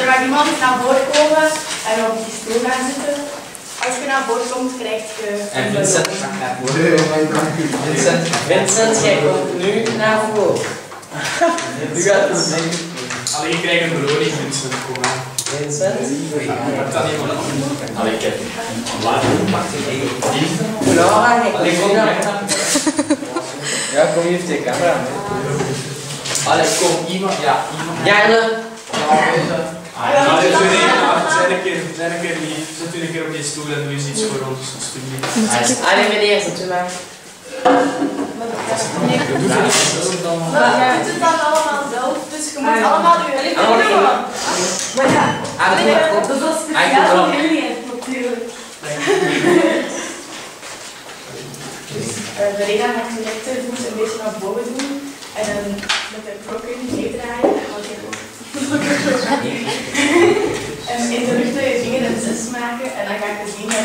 Er mag iemand naar voren komen en op die stoel gaan zitten. Als je naar voren komt, krijg je... En Vincent mag naar voren komen. Vincent, jij komt nu naar voren. Nu gaat het zeggen. Alleen krijg een beloning, Vincent. Kom aan. Vincent? Pak dat niet van. Allee, ik heb pak je die. Ja, ik kom naar. Ja, kom hier tegen de camera. Allee, kom iemand. Ja, iemand. Jarle. Zijn een keer lief. Zet u een keer op die stoel en doe eens iets voor ons. Allee, meneer, zet u maar. Maar je doet het dan allemaal zelf, dus je moet allemaal je hulp doen. Maar ja, dat was speciaal voor jullie natuurlijk. De Rena mag direct de voet een beetje naar boven doen en dan met de krokken meedraaien. En in de lucht je vinger een 6 maken en dan ga je zien dat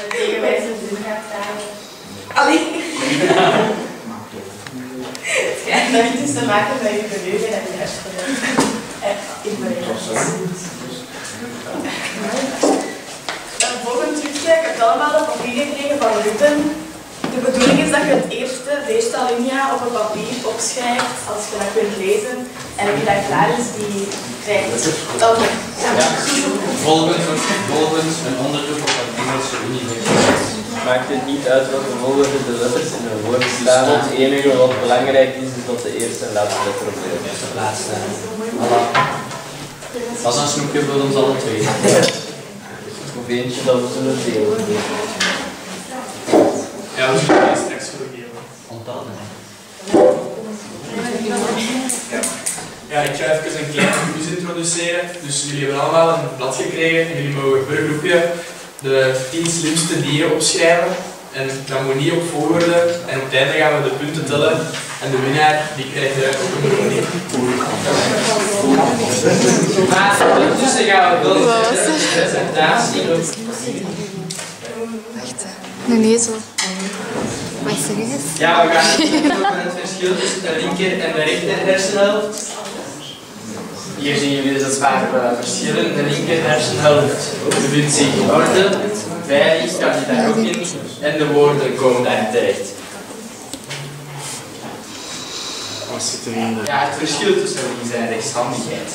je tegenwijs een zin gaat dragen. Allee! Het heeft iets te maken met je geheugen en je hersenen. Ik ben een volgend trucje, ik heb het allemaal op papier gekregen van Ruben. De bedoeling is dat je het eerste, de eerste alinea op een papier opschrijft als je dat kunt lezen. En als je dat klaar is, die krijgt dan. Volgens een onderzoek op een Engelse universiteit maakt het niet uit welke volgorde de letters in een woord staan. Het enige wat belangrijk is, is dat de eerste en laatste letter op de eerste plaats staan. Voilà. Dat is een snoepje voor ons alle twee. Of eentje dat we zullen delen. Ja, we zullen het straks voorgeven. Onthouden. Ja, ik ga even een kleine quiz introduceren. Dus jullie hebben allemaal een blad gekregen en jullie mogen per groepje de 10 slimste dieren opschrijven. En dat moet niet op volgorde. En op het einde gaan we de punten tellen. En de winnaar die krijgt ook een beloning. Maar ondertussen gaan we door de presentatie. Wacht, nee, zo. Maar serieus? Ja, we gaan het over het verschil tussen de linker en de rechter hersenhelft. Hier zien jullie dus een paar verschillen. De linker hersenhelft bevindt zich in orde, veilig kan je daar ook in en de woorden komen daar terecht. Ja, het verschil tussen links- en rechtshandigheid.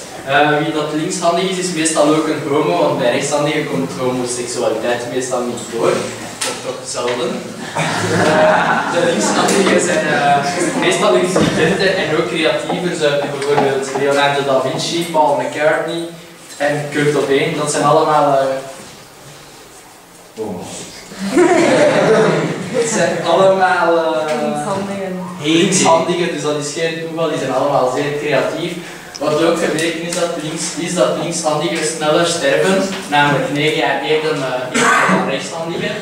Wie dat linkshandig is, is meestal ook een homo, want bij rechtshandigen komt homoseksualiteit meestal niet voor. Dat is toch zelden. De linkshandigen zijn meestal intelligenter en ook creatiever, zoals bijvoorbeeld Leonardo da Vinci, Paul McCartney en Kurt Cobain. Dat zijn allemaal het zijn allemaal linkshandigen, dus dat is geen toeval, die zijn allemaal zeer creatief. Wat ook gebleken is dat linkshandigen sneller sterven, namelijk 9 jaar eerder dan rechtshandigen.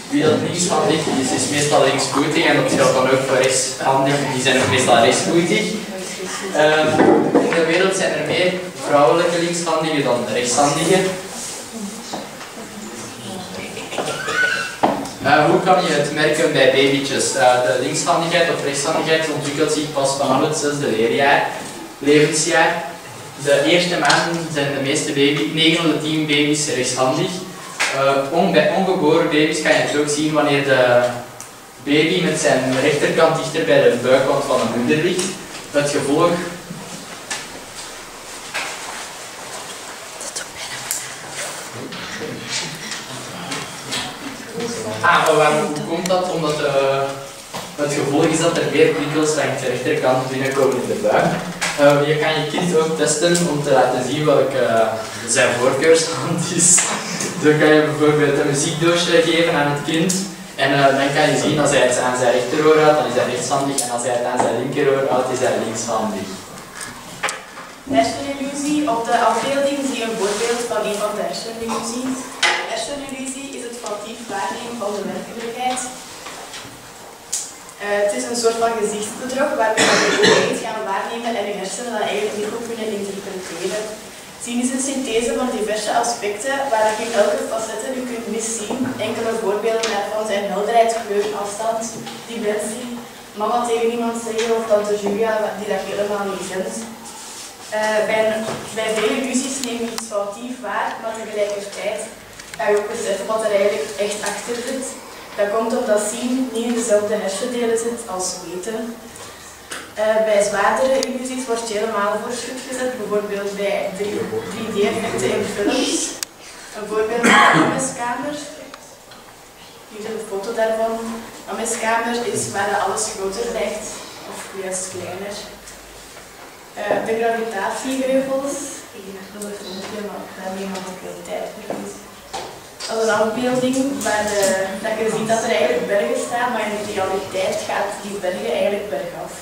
Wie dat linkshandig is, is meestal linksvoetig en dat geldt dan ook voor rechtshandigen, die zijn ook meestal rechtsvoetig. In de wereld zijn er meer vrouwelijke linkshandigen dan rechtshandigen. Hoe kan je het merken bij babytjes? De linkshandigheid of rechtshandigheid ontwikkelt zich pas vanaf het 6e levensjaar. De eerste maanden zijn de meeste 9 op de 10 baby's rechtshandig. Bij ongeboren baby's kan je het ook zien wanneer de baby met zijn rechterkant dichter bij de buikwand van de moeder ligt. Het gevolg hoe komt dat? Omdat het gevolg is dat er meer prikkels langs de rechterkant binnenkomen in de buik. Je kan je kind ook testen om te laten zien welke zijn voorkeurshand is. Zo kan je bijvoorbeeld een muziekdoosje geven aan het kind en dan kan je zien als hij het aan zijn rechteroor houdt, dan is hij rechtshandig en als hij het aan zijn linkeroor houdt, is hij linkshandig. Hersenillusie. Op de afbeelding zie je een voorbeeld van een van de hersenillusies. Hersenillusie is het foutief waarnemen van de werkelijkheid. Het is een soort van gezichtsbedrog waarbij je iets gaan waarnemen en je hersenen dat eigenlijk niet goed kunnen interpreteren. Zien is een synthese van diverse aspecten waar je elke facette nu kunt miszien. Enkele voorbeelden daarvan zijn helderheid, kleur, afstand, dimensie, mama tegen iemand zeggen of tante Julia die dat helemaal niet kent. Bij vele illusies neem je iets foutief waar, maar tegelijkertijd ga je ook beseffen wat er eigenlijk echt achter zit. Dat komt omdat zien niet in dezelfde hersendelen zit als weten. Bij zwaardere illusies wordt je helemaal voor schut gezet, bijvoorbeeld bij 3D-effecten in films. Een voorbeeld van de Ameskamer. Hier is een foto daarvan. Ameskamer is waar alles groter lijkt, of juist kleiner. De gravitatiegreuvels, dat is een filmpje, maar daarmee mag ik veel tijd verliezen. Dat is een afbeelding waar dat je ziet dat er eigenlijk bergen staan, maar in de realiteit gaat die bergen eigenlijk bergaf.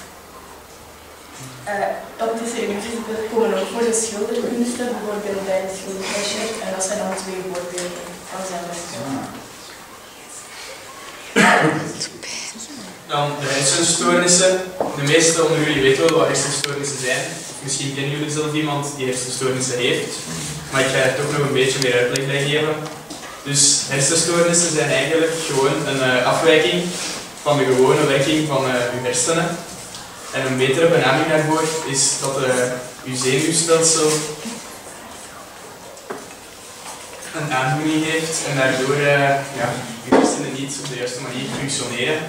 Optische illusies komen ook voor de schilderkunsten, bijvoorbeeld bij de schilderkunst, en dat zijn dan 2 voorbeelden van zijn werk. Dan de hersenstoornissen. De meeste onder jullie weten wel wat hersenstoornissen zijn. Misschien kennen jullie zelf iemand die hersenstoornissen heeft, maar ik ga er toch nog een beetje meer uitleg bij geven. Dus hersenstoornissen zijn eigenlijk gewoon een afwijking van de gewone werking van uw hersenen. En een betere benaming daarvoor is dat uw zenuwstelsel een aandoening heeft en daardoor uw hersenen niet op de juiste manier functioneren.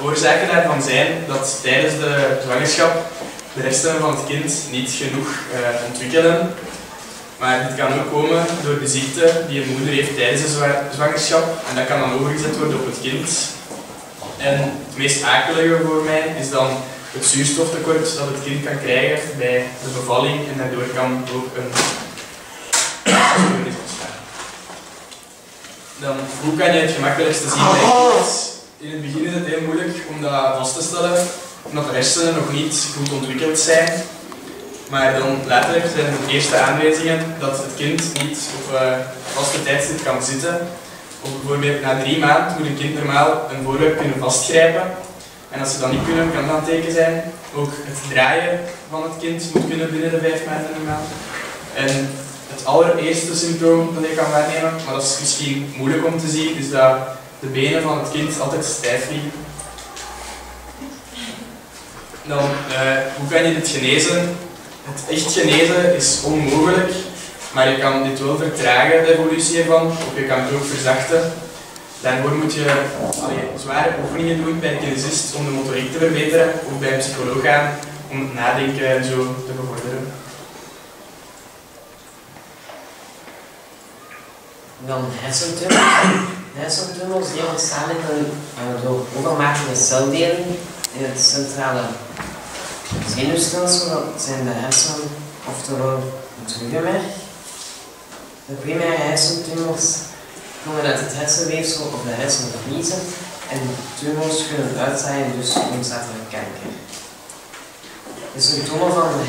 Oorzaken daarvan zijn dat tijdens de zwangerschap de hersenen van het kind niet genoeg ontwikkelen. Maar dit kan ook komen door de ziekte die een moeder heeft tijdens de zwangerschap en dat kan dan overgezet worden op het kind. En het meest akelige voor mij is dan het zuurstoftekort dat het kind kan krijgen bij de bevalling en daardoor kan ook een stoornis ontstaan. Dan, hoe kan je het gemakkelijkste zien bij kind? In het begin is het heel moeilijk om dat vast te stellen, omdat de hersenen nog niet goed ontwikkeld zijn. Maar dan later zijn de eerste aanwijzingen dat het kind niet op vaste tijdstip kan zitten. Of bijvoorbeeld na 3 maanden moet een kind normaal een voorwerp kunnen vastgrijpen. En als ze dat niet kunnen, kan dat een teken zijn. Ook het draaien van het kind moet kunnen binnen de 5 maanden normaal. En het allereerste symptoom dat je kan waarnemen, maar dat is misschien moeilijk om te zien, is dat de benen van het kind altijd stijf liggen. Dan, hoe kan je dit genezen? Het echt genezen is onmogelijk, maar je kan dit wel vertragen, de evolutie ervan, of je kan het ook verzachten. Daarvoor moet je zware oefeningen doen bij een kinesist om de motoriek te verbeteren, of bij een psycholoog gaan om het nadenken en zo te bevorderen. Dan hersentumors. Hersentumors die ontstaan door overmatige celdeling in het centrale zenuwstelsel. Dat zijn de hersenen, oftewel het ruggenmerg. De primaire hersentumors komen uit het hersenweefsel of de hersenvliezen en tumors kunnen uitzaaien, dus ontstaat er kanker. De symptomen van de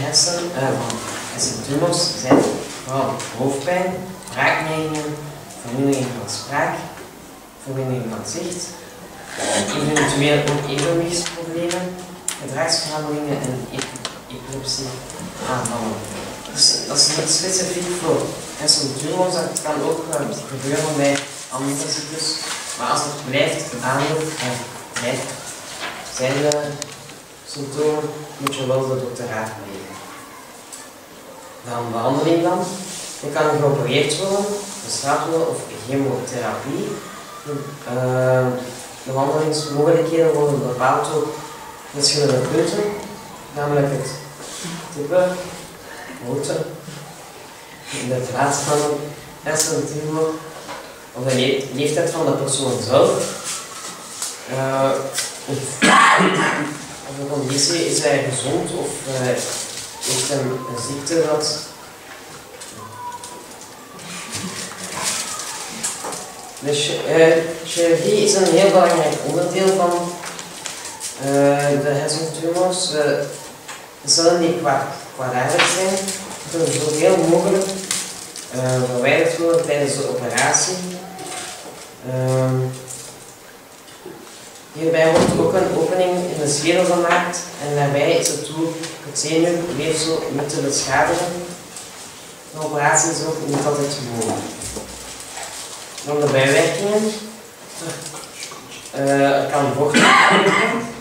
hersentumors zijn vooral hoofdpijn, braakneigingen, vermindering van spraak, vermindering van zicht, eventueel ook evenwichtsproblemen, gedragsveranderingen en epilepsie aanvallen. Dus dat is niet specifiek voor hersentumors, dat kan ook gebeuren bij andere ziektes, maar als het blijft aanlopen en blijft zijn de symptomen, moet je wel de dokter raadplegen. Dan behandeling dan. Je kan geopereerd worden, bestraald worden of chemotherapie. De behandelingsmogelijkheden worden bepaald door verschillende punten, namelijk het type, grootte, de plaats van de hersentumor, of de leeftijd van de persoon zelf. Of de conditie, is hij gezond of heeft hij een ziekte dat de chirurgie is een heel belangrijk onderdeel van de hersentumors. De cellen die kwaadaardig zijn, kunnen zoveel mogelijk verwijderd worden tijdens de operatie. Hierbij wordt ook een opening in de schedel gemaakt en daarbij is het doel het zenuwweefsel niet te beschadigen. De operatie is ook niet altijd mogelijk. Dan de bijwerkingen. Er kan vocht oplopen.